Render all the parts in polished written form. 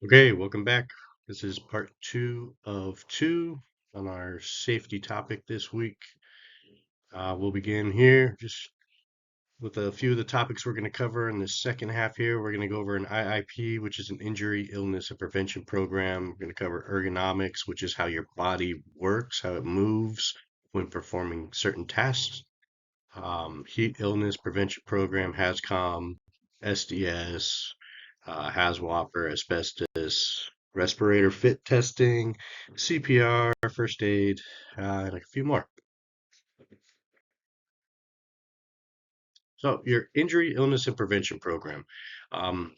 Okay, welcome back. This is part two of two on our safety topic this week. We'll begin here just with a few of the topics we're going to cover in the second half here. We're going to go over an IIP, which is an injury, illness, and prevention program. We're going to cover ergonomics, which is how your body works, how it moves when performing certain tasks. Heat illness prevention program, HAZCOM, SDS, HAZWOPER, asbestos, respirator fit testing, CPR, first aid, and a few more. So, your injury, illness, and prevention program.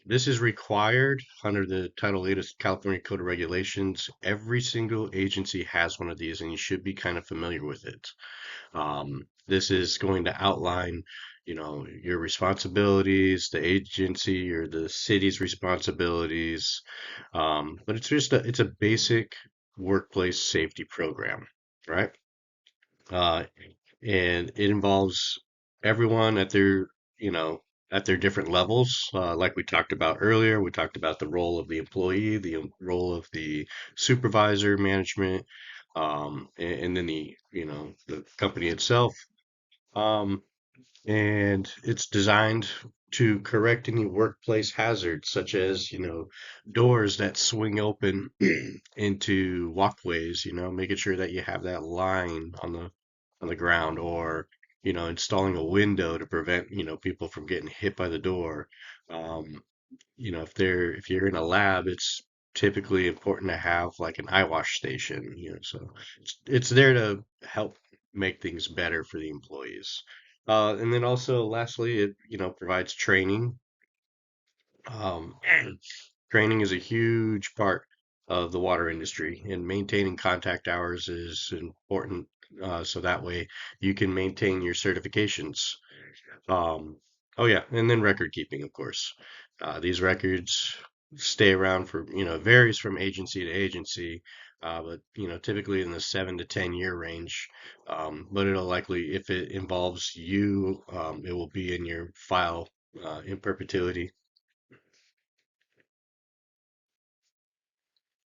This is required under the Title 8 of California Code of Regulations. Every single agency has one of these, and you should be kind of familiar with it. This is going to outline, your responsibilities, the agency or the city's responsibilities. But it's a basic workplace safety program, right? Uh, and it involves everyone at you know, at their different levels. Like we talked about earlier, we talked about the role of the employee, the role of the supervisor, management, and then the company itself. Um, and it's designed to correct any workplace hazards, such as, doors that swing open into walkways, making sure that you have that line on the ground, or, installing a window to prevent, people from getting hit by the door. Um, if you're in a lab, it's typically important to have like an eye wash station, so it's there to help make things better for the employees. And then also lastly, it, provides training. Um, Training is a huge part of the water industry, and maintaining contact hours is important. So that way you can maintain your certifications. Um, oh yeah, and then record keeping, of course. These records stay around for, varies from agency to agency, but typically in the 7 to 10 year range. But it'll likely, if it involves you, it will be in your file in perpetuity.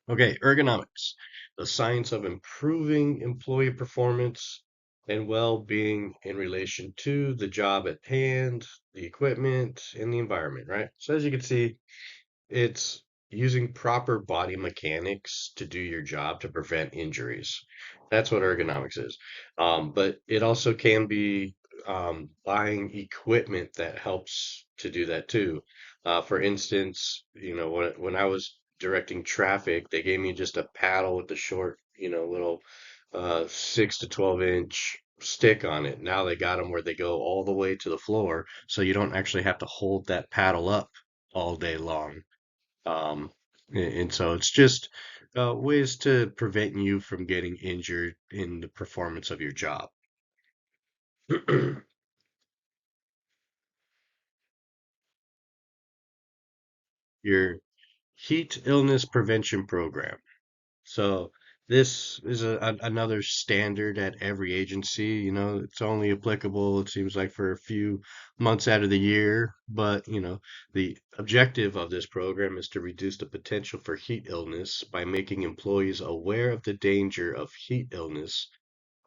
Okay, ergonomics, the science of improving employee performance and well-being in relation to the job at hand, the equipment, and the environment, right? So as you can see, it's using proper body mechanics to do your job to prevent injuries. That's what ergonomics is. But it also can be buying equipment that helps to do that too. For instance, when I was directing traffic, they gave me just a paddle with the short, little 6 to 12 inch stick on it. Now they got them where they go all the way to the floor, so you don't actually have to hold that paddle up all day long. And so it's just ways to prevent you from getting injured in the performance of your job. Your heat illness prevention program. So this is another standard at every agency. It's only applicable, it seems like, for a few months out of the year. But, the objective of this program is to reduce the potential for heat illness by making employees aware of the danger of heat illness,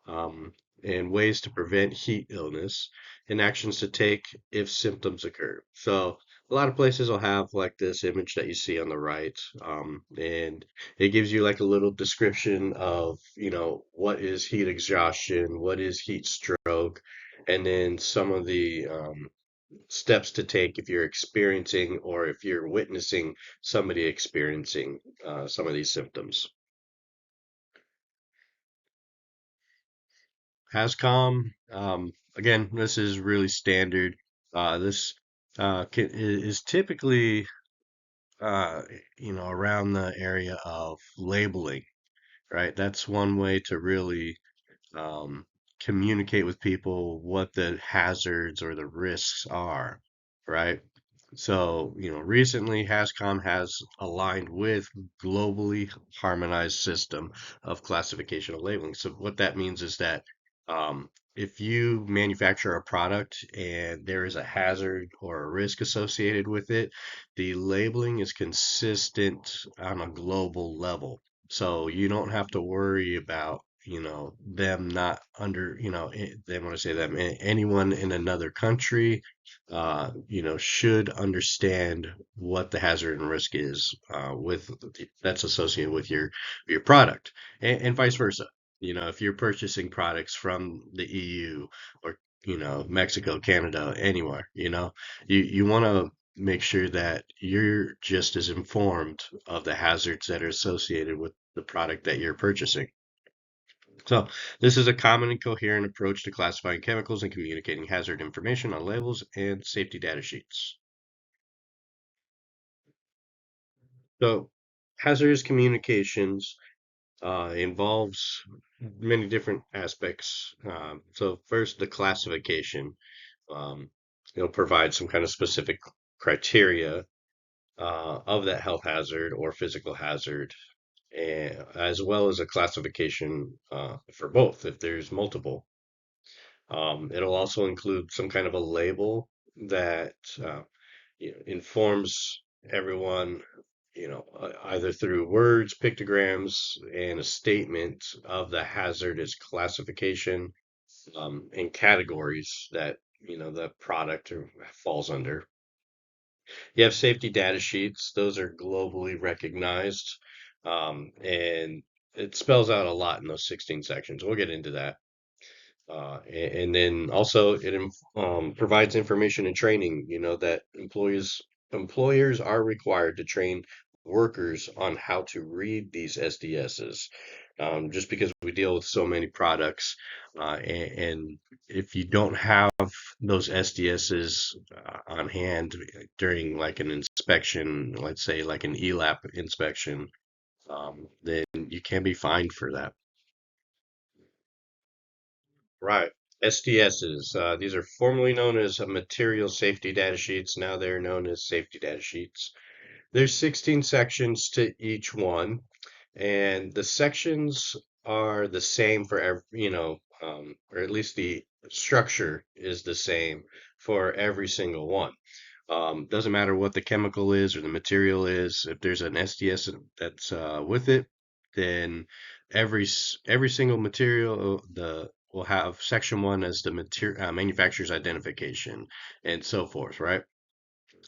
um, and ways to prevent heat illness, and actions to take if symptoms occur. So a lot of places will have like this image that you see on the right, and it gives you like a little description of, what is heat exhaustion, what is heat stroke, and then some of the steps to take if you're experiencing or if you're witnessing somebody experiencing some of these symptoms. Hascom, again, this is really standard. This is typically, uh, around the area of labeling, right? That's one way to really um, communicate with people what the hazards or the risks are, right? So, recently Hascom has aligned with globally harmonized system of classification of labeling. So what that means is that if you manufacture a product and there is a hazard or a risk associated with it, the labeling is consistent on a global level. So you don't have to worry about, them not under, they want to say them, anyone in another country, should understand what the hazard and risk is that's associated with your product and vice versa. If you're purchasing products from the EU or, Mexico, Canada, anywhere, you want to make sure that you're just as informed of the hazards that are associated with the product that you're purchasing. So, this is a common and coherent approach to classifying chemicals and communicating hazard information on labels and safety data sheets. So, hazardous communications involves many different aspects. So first, the classification. Um, It'll provide some kind of specific criteria of that health hazard or physical hazard, as well as a classification for both if there's multiple. It'll also include some kind of a label that informs everyone, either through words, pictograms, and a statement of the hazardous classification and categories that the product falls under. You have safety data sheets; those are globally recognized, and it spells out a lot in those 16 sections. We'll get into that. And then also it provides information and training, that employers are required to train workers on how to read these SDSs, just because we deal with so many products, and if you don't have those SDSs on hand during like an inspection, let's say like an ELAP inspection, then you can be fined for that. Right. SDSs. These are formerly known as material safety data sheets. Now they're known as safety data sheets. There's 16 sections to each one, and the sections are the same for every, or at least the structure is the same for every single one. Doesn't matter what the chemical is or the material is. If there's an SDS that's with it, then every single material the will have section one as the material manufacturer's identification and so forth, right?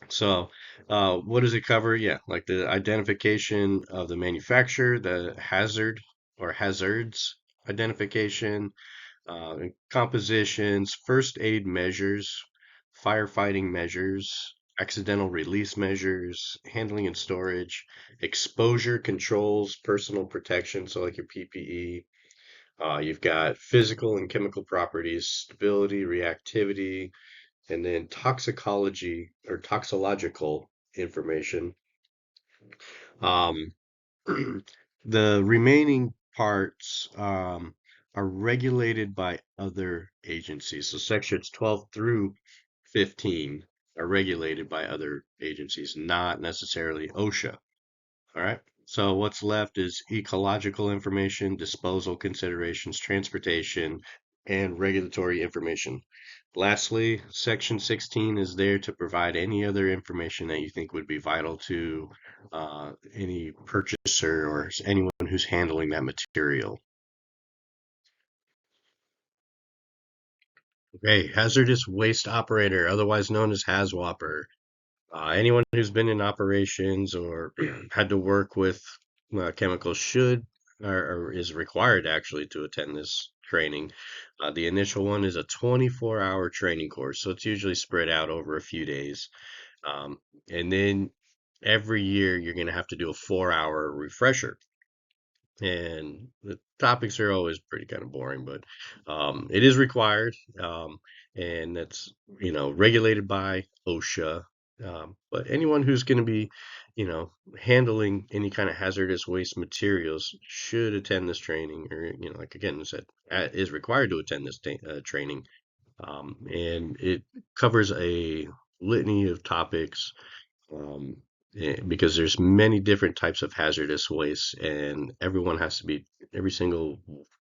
So, what does it cover? Yeah, like the identification of the manufacturer, the hazard or hazards identification, compositions, first aid measures, firefighting measures, accidental release measures, handling and storage, exposure controls, personal protection, so like your PPE. You've got physical and chemical properties, stability, reactivity, and then toxicology or toxological information. Um, the remaining parts are regulated by other agencies. So sections 12 through 15 are regulated by other agencies, not necessarily OSHA. All right. So what's left is ecological information, disposal considerations, transportation, and regulatory information. Lastly, Section 16 is there to provide any other information that you think would be vital to any purchaser or anyone who's handling that material. Okay, hazardous waste operator, otherwise known as HAZWOPER. Anyone who's been in operations or had to work with chemicals should or is required actually to attend this training. The initial one is a 24-hour training course, so it's usually spread out over a few days. Um, and then every year you're going to have to do a 4-hour refresher. And the topics are always pretty kind of boring, but it is required, and that's regulated by OSHA. But anyone who's going to be, handling any kind of hazardous waste materials should attend this training, or like again, I said, is required to attend this training, and it covers a litany of topics, um, because there's many different types of hazardous waste, and every single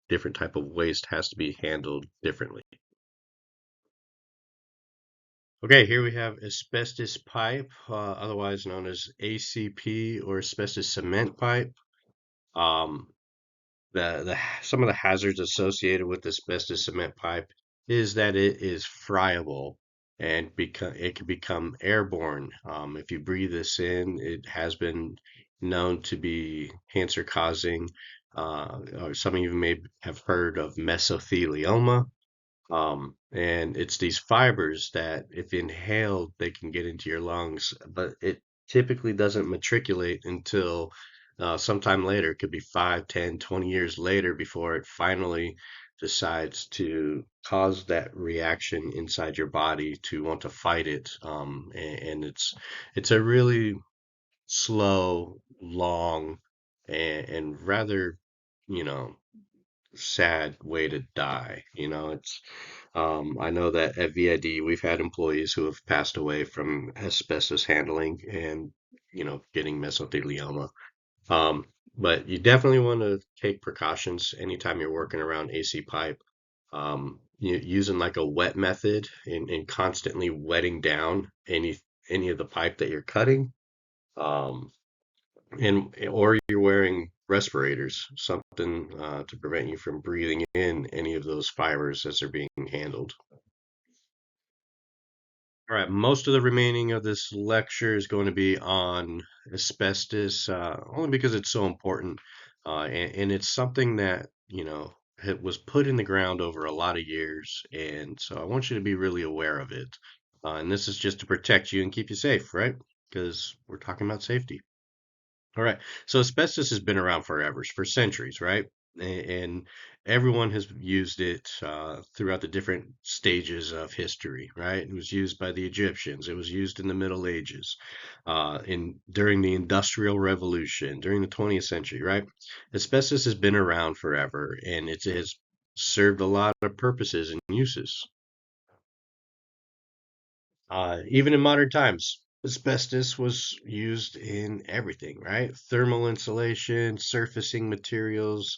different type of waste has to be handled differently. Okay, here we have asbestos pipe, otherwise known as ACP or asbestos cement pipe. Um, the some of the hazards associated with asbestos cement pipe is that it is friable and it can become airborne. If you breathe this in, it has been known to be cancer causing. Or some of you may have heard of mesothelioma. And it's these fibers that, if inhaled, they can get into your lungs, but it typically doesn't matriculate until sometime later. It could be 5, 10, 20 years later before it finally decides to cause that reaction inside your body to want to fight it. And it's a really slow, long, and rather, you know, sad way to die. It's I know that at VID we've had employees who have passed away from asbestos handling and getting mesothelioma. Um, but you definitely want to take precautions anytime you're working around AC pipe. Using like a wet method and constantly wetting down any of the pipe that you're cutting. Um, or you're wearing respirators, something to prevent you from breathing in any of those fibers as they're being handled. All right, most of the remaining of this lecture is going to be on asbestos, only because it's so important, and it's something that, was put in the ground over a lot of years, and so I want you to be really aware of it. And this is just to protect you and keep you safe, right? Because we're talking about safety. All right. So asbestos has been around forever, for centuries, right? And everyone has used it throughout the different stages of history, right? It was used by the Egyptians. It was used in the Middle Ages, in during the Industrial Revolution, during the 20th century, right? Asbestos has been around forever, and it has served a lot of purposes and uses. Even in modern times, asbestos was used in everything, right? Thermal insulation, surfacing materials,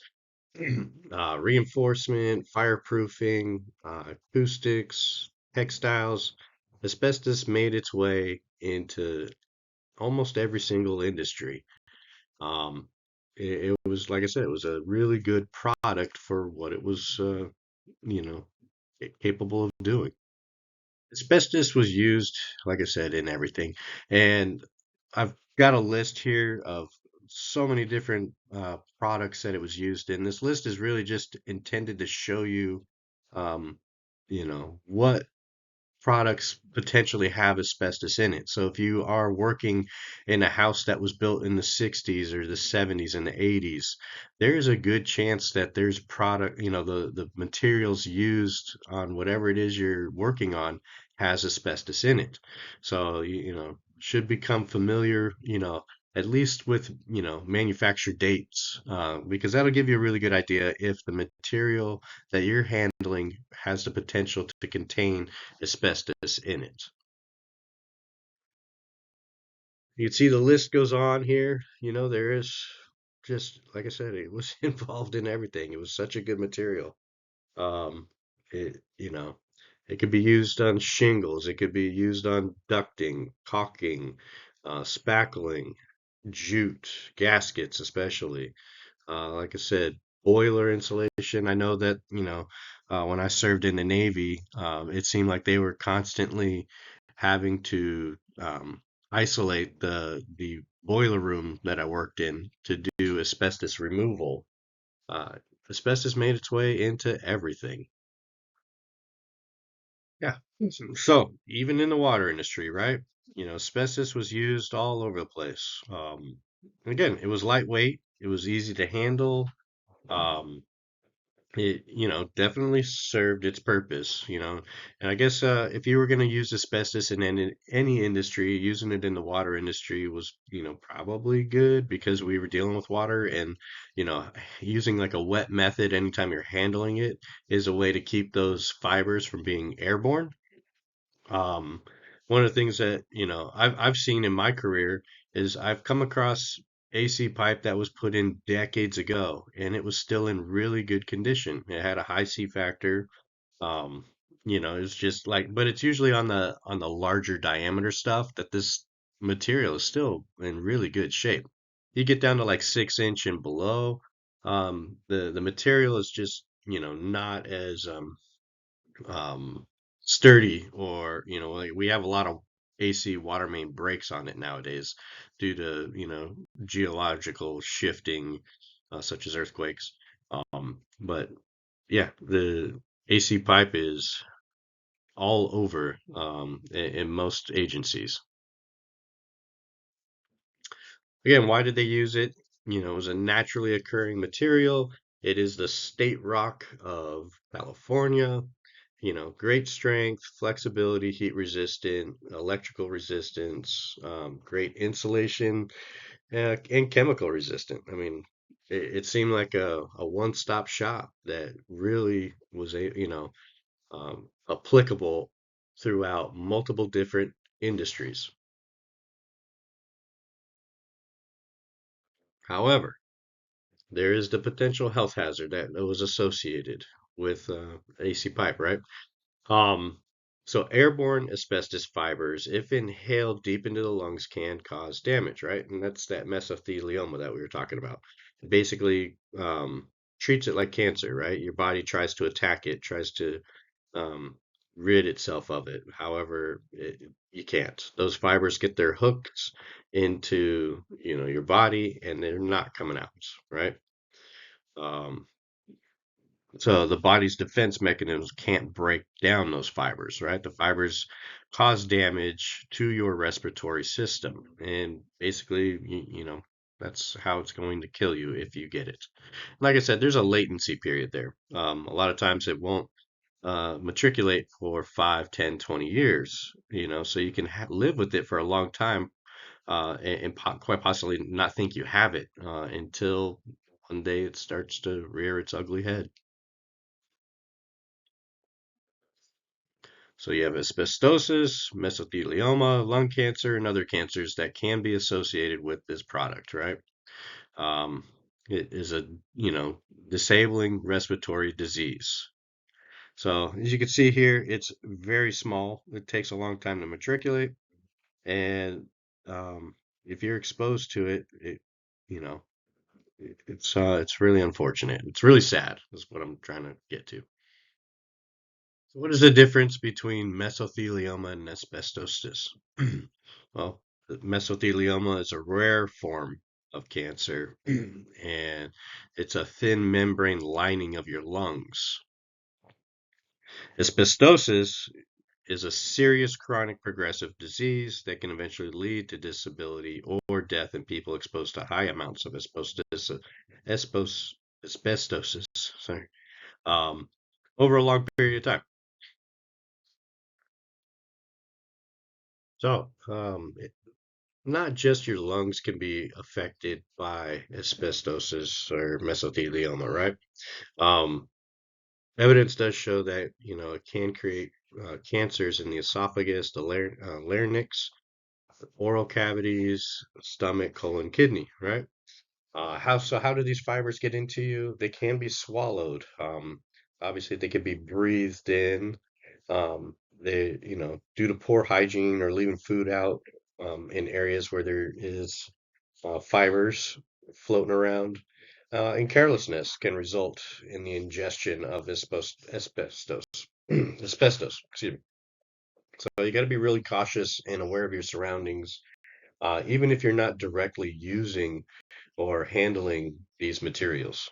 reinforcement, fireproofing, acoustics, textiles. Asbestos made its way into almost every single industry. Um, it was, like I said, it was a really good product for what it was, you know, capable of doing. Asbestos was used, like I said, in everything. And I've got a list here of so many different products that it was used in. This list is really just intended to show you, um, what products potentially have asbestos in it. So if you are working in a house that was built in the 60s or the 70s and the 80s, there's a good chance that there's product, the materials used on whatever it is you're working on has asbestos in it. So should become familiar, at least with, manufacture dates, because that'll give you a really good idea if the material that you're handling has the potential to contain asbestos in it. You can see the list goes on here. There is just, like I said, it was involved in everything. It was such a good material. Um, it could be used on shingles. It could be used on ducting, caulking, spackling, jute, gaskets, especially. Like I said, boiler insulation. I know that, when I served in the Navy, it seemed like they were constantly having to isolate the boiler room that I worked in to do asbestos removal. Uh, Asbestos made its way into everything. Yeah. So even in the water industry, right? Asbestos was used all over the place. Again, it was lightweight. It was easy to handle. Um, it, definitely served its purpose, and I guess if you were going to use asbestos in any industry, using it in the water industry was, probably good because we were dealing with water and, you know, using like a wet method anytime you're handling it is a way to keep those fibers from being airborne. Um, One of the things that, I've seen in my career is I've come across AC pipe that was put in decades ago, and it was still in really good condition. It had a high C factor. Um, it's just like, but it's usually on the larger diameter stuff that this material is still in really good shape. You get down to like 6 inch and below, the material is just, not as um, sturdy, or like we have a lot of AC water main breaks on it nowadays due to geological shifting, such as earthquakes. But yeah, the AC pipe is all over, in most agencies. Again, why did they use it? It was a naturally occurring material. It is the state rock of California. Great strength, flexibility, heat resistant, electrical resistance, great insulation, and chemical resistant. I mean, it seemed like a one-stop shop that really was applicable throughout multiple different industries. However, there is the potential health hazard that was associated with AC pipe, right? Um, so airborne asbestos fibers, if inhaled deep into the lungs, can cause damage, right? And that's that mesothelioma that we were talking about. It basically treats it like cancer, right? Your body tries to attack it, tries to um, rid itself of it. However, you can't. Those fibers get their hooks into, your body, and they're not coming out, right? Um, so the body's defense mechanisms can't break down those fibers, right? The fibers cause damage to your respiratory system, and basically, that's how it's going to kill you if you get it. Like I said, there's a latency period there. A lot of times it won't matriculate for 5, 10, 20 years, so you can live with it for a long time, and quite possibly not think you have it until one day it starts to rear its ugly head. So you have asbestosis, mesothelioma, lung cancer, and other cancers that can be associated with this product, right? Um, it is a, disabling respiratory disease. So as you can see here, it's very small. It takes a long time to matriculate, and if you're exposed to it, you know, it's really unfortunate. It's really sad, is what I'm trying to get to. So what is the difference between mesothelioma and asbestosis? Well, the mesothelioma is a rare form of cancer, and it's a thin membrane lining of your lungs. Asbestosis is a serious chronic progressive disease that can eventually lead to disability or death in people exposed to high amounts of asbestosis, sorry, um, over a long period of time. So, not just your lungs can be affected by asbestosis or mesothelioma, right? Um, Evidence does show that, it can create cancers in the esophagus, the larynx, oral cavities, stomach, colon, kidney, right? How do these fibers get into you? They can be swallowed. Obviously, they can be breathed in. Due to poor hygiene or leaving food out in areas where there is fibers floating around, and carelessness can result in the ingestion of asbestos. Asbestos, excuse me. So you got to be really cautious and aware of your surroundings, even if you're not directly using or handling these materials.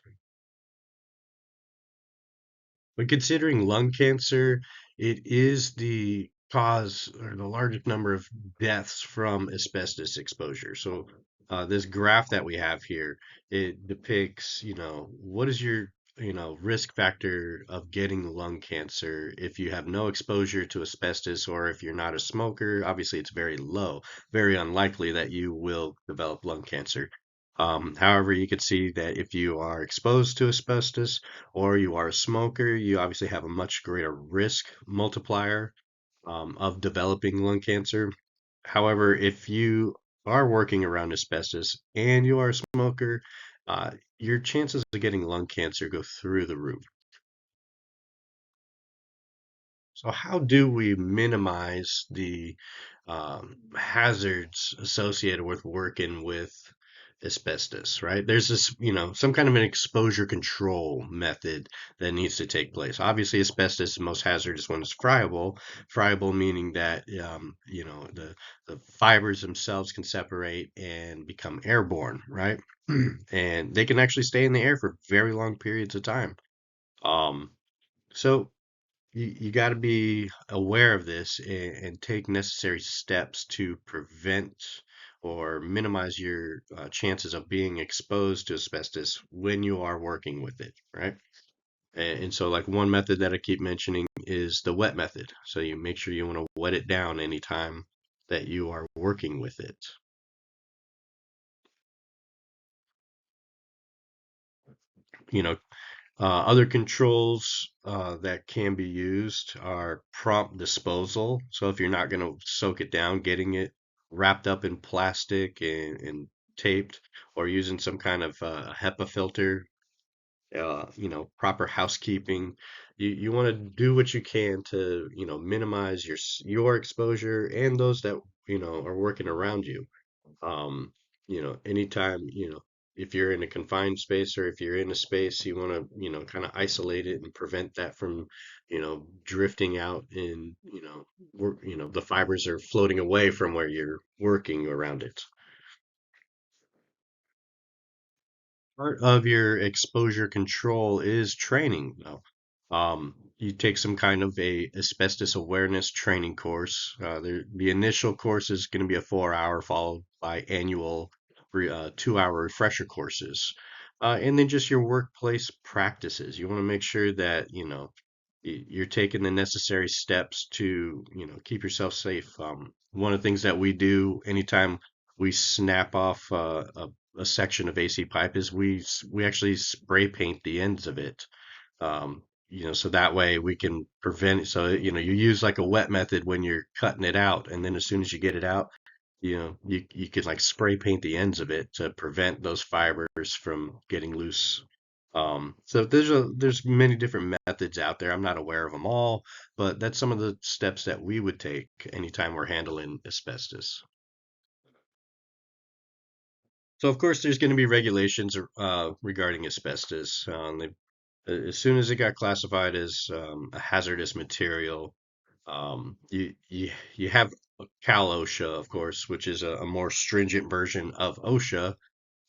But considering lung cancer, it is the cause or the largest number of deaths from asbestos exposure. So this graph that we have here, it depicts, what is your, risk factor of getting lung cancer if you have no exposure to asbestos, or if you're not a smoker. Obviously, it's very low, very unlikely that you will develop lung cancer. However, you could see that if you are exposed to asbestos, or you are a smoker, you obviously have a much greater risk multiplier of developing lung cancer. However, if you are working around asbestos and you are a smoker, your chances of getting lung cancer go through the roof. So how do we minimize the hazards associated with working with asbestos, right? There's this, some kind of an exposure control method that needs to take place. Obviously, asbestos is the most hazardous when it's friable. Friable meaning that, the fibers themselves can separate and become airborne, right? And they can actually stay in the air for very long periods of time. Um, so you got to be aware of this and take necessary steps to prevent or minimize your chances of being exposed to asbestos when you are working with it, right? And so, like one method that I keep mentioning is the wet method. So you make sure you want to wet it down anytime that you are working with it. You know, Other controls that can be used are prompt disposal. So if you're not going to soak it down, getting it wrapped up in plastic and taped, or using some kind of HEPA filter, proper housekeeping. You want to do what you can to, minimize your exposure and those that, are working around you. Um, Anytime, if you're in a confined space or if you're in a space, you want to, kind of isolate it and prevent that from, drifting out and, the fibers are floating away from where you're working around it. Part of your exposure control is training, though. You take some kind of a asbestos awareness training course. The initial course is going to be a 4 hour, followed by annual 2 hour refresher courses. And then just your workplace practices. You want to make sure that, you're taking the necessary steps to, keep yourself safe. One of the things that we do anytime we snap off a section of AC pipe is we actually spray paint the ends of it. So that way we can prevent it. So, you use like a wet method when you're cutting it out, and then as soon as you get it out, you can like spray paint the ends of it to prevent those fibers from getting loose. So there's many different methods out there. I'm not aware of them all, but that's some of the steps that we would take anytime we're handling asbestos. So of course there's going to be regulations regarding asbestos. As soon as it got classified as a hazardous material, you have Cal OSHA, of course, which is a more stringent version of OSHA,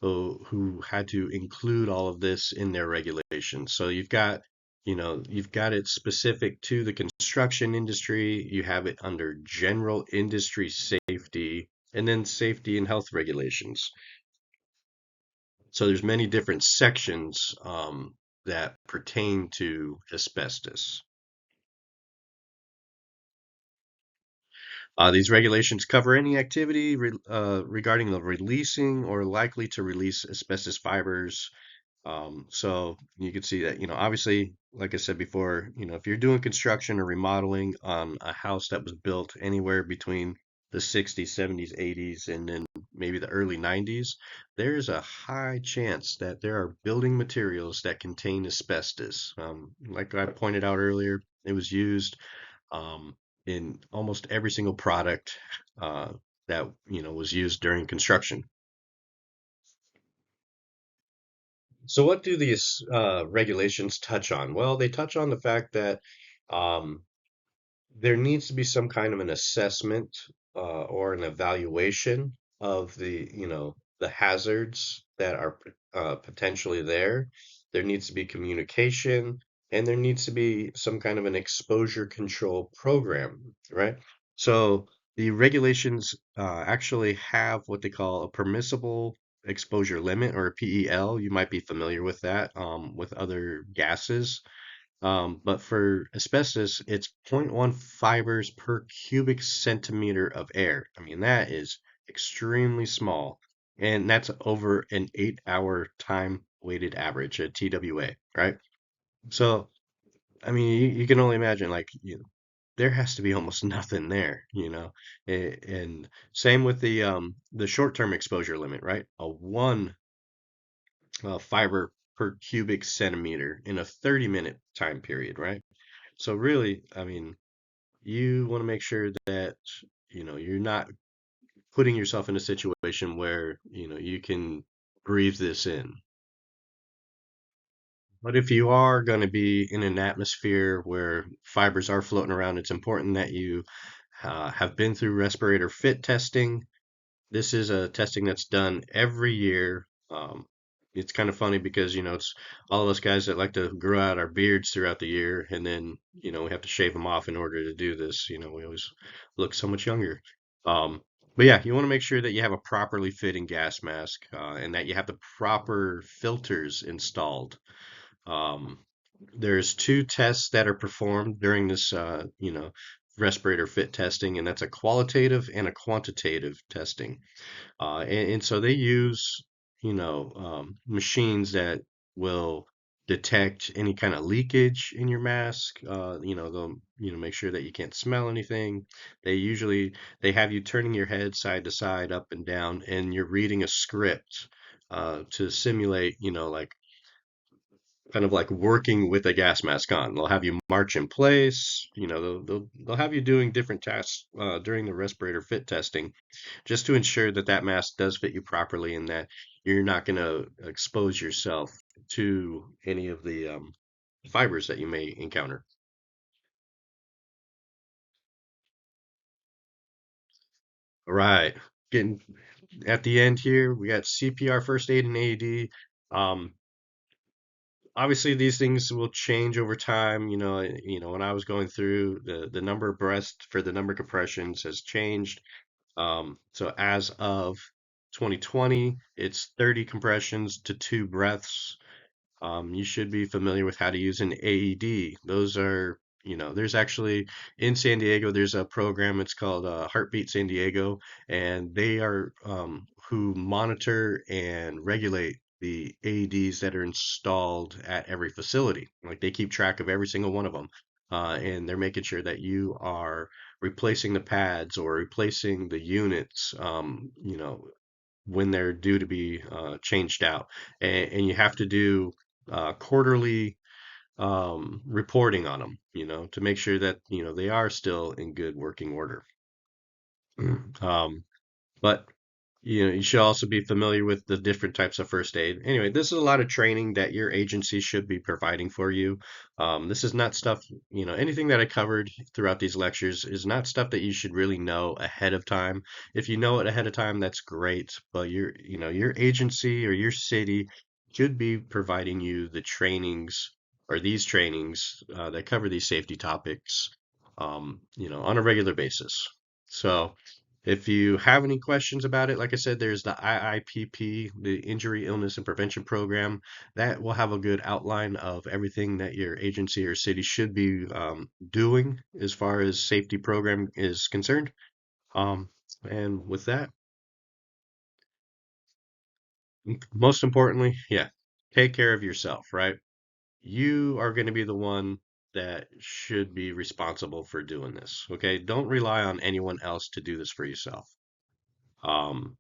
who had to include all of this in their regulations. So you've got it specific to the construction industry, you have it under general industry safety, and then safety and health regulations. So there's many different sections that pertain to asbestos. These regulations cover any activity regarding the releasing or likely to release asbestos fibers. So you can see that, obviously, like I said before, if you're doing construction or remodeling on a house that was built anywhere between the 60s, 70s, 80s, and then maybe the early 90s, there's a high chance that there are building materials that contain asbestos. Like I pointed out earlier, it was used um, in almost every single product that was used during construction. So, what do these regulations touch on? Well, they touch on the fact that um, there needs to be some kind of an assessment or an evaluation of the hazards that are potentially there. There needs to be communication, and there needs to be some kind of an exposure control program, right? So the regulations actually have what they call a permissible exposure limit, or a PEL. You might be familiar with that with other gases. But for asbestos, it's zero point 0.1 fibers per cubic centimeter of air. I mean, that is extremely small. And that's over an 8 hour time weighted average, a TWA, right? So, I mean, you can only imagine, like, there has to be almost nothing there, And same with the short-term exposure limit, right? A one fiber per cubic centimeter in a 30-minute time period, right? So really, I mean, you want to make sure that, you're not putting yourself in a situation where, you can breathe this in. But if you are going to be in an atmosphere where fibers are floating around, it's important that you have been through respirator fit testing. This is a testing that's done every year. It's kind of funny because, it's all of us guys that like to grow out our beards throughout the year, and then, we have to shave them off in order to do this. We always look so much younger. Um, but yeah, you want to make sure that you have a properly fitting gas mask, and that you have the proper filters installed. Um, there's two tests that are performed during this, respirator fit testing, and that's a qualitative and a quantitative testing. And so they use, machines that will detect any kind of leakage in your mask. They'll, make sure that you can't smell anything. They have you turning your head side to side, up and down, and you're reading a script to simulate, like kind of like working with a gas mask on. They'll have you march in place. They'll have you doing different tasks during the respirator fit testing, just to ensure that that mask does fit you properly and that you're not going to expose yourself to any of the fibers that you may encounter. All right, getting at the end here, we got CPR, first aid, and AED. Um, Obviously, these things will change over time. When I was going through the number of breaths for the number of compressions has changed. So as of 2020, it's 30 compressions to 2 breaths. You should be familiar with how to use an AED. Those are, there's actually in San Diego, there's a program, it's called Heartbeat San Diego, and they are who monitor and regulate the AEDs that are installed at every facility. Like they keep track of every single one of them. And they're making sure that you are replacing the pads or replacing the units, when they're due to be changed out. And you have to do quarterly reporting on them, to make sure that, they are still in good working order. Um, but you should also be familiar with the different types of first aid. Anyway, this is a lot of training that your agency should be providing for you. This is not stuff, anything that I covered throughout these lectures is not stuff that you should really know ahead of time. If you know it ahead of time, that's great, but your agency or your city should be providing you the trainings or these trainings that cover these safety topics, on a regular basis. So, if you have any questions about it, like I said, there's the IIPP, the Injury, Illness, and Prevention Program. That will have a good outline of everything that your agency or city should be doing as far as safety program is concerned. Um, and with that, most importantly, yeah, take care of yourself, right? You are going to be the one that should be responsible for doing this, okay? Don't rely on anyone else to do this for yourself. Um,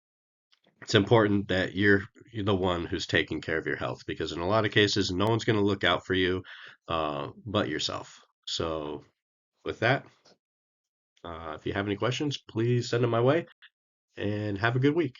it's important that you're the one who's taking care of your health because in a lot of cases, no one's going to look out for you but yourself. So, with that, if you have any questions, please send them my way and have a good week.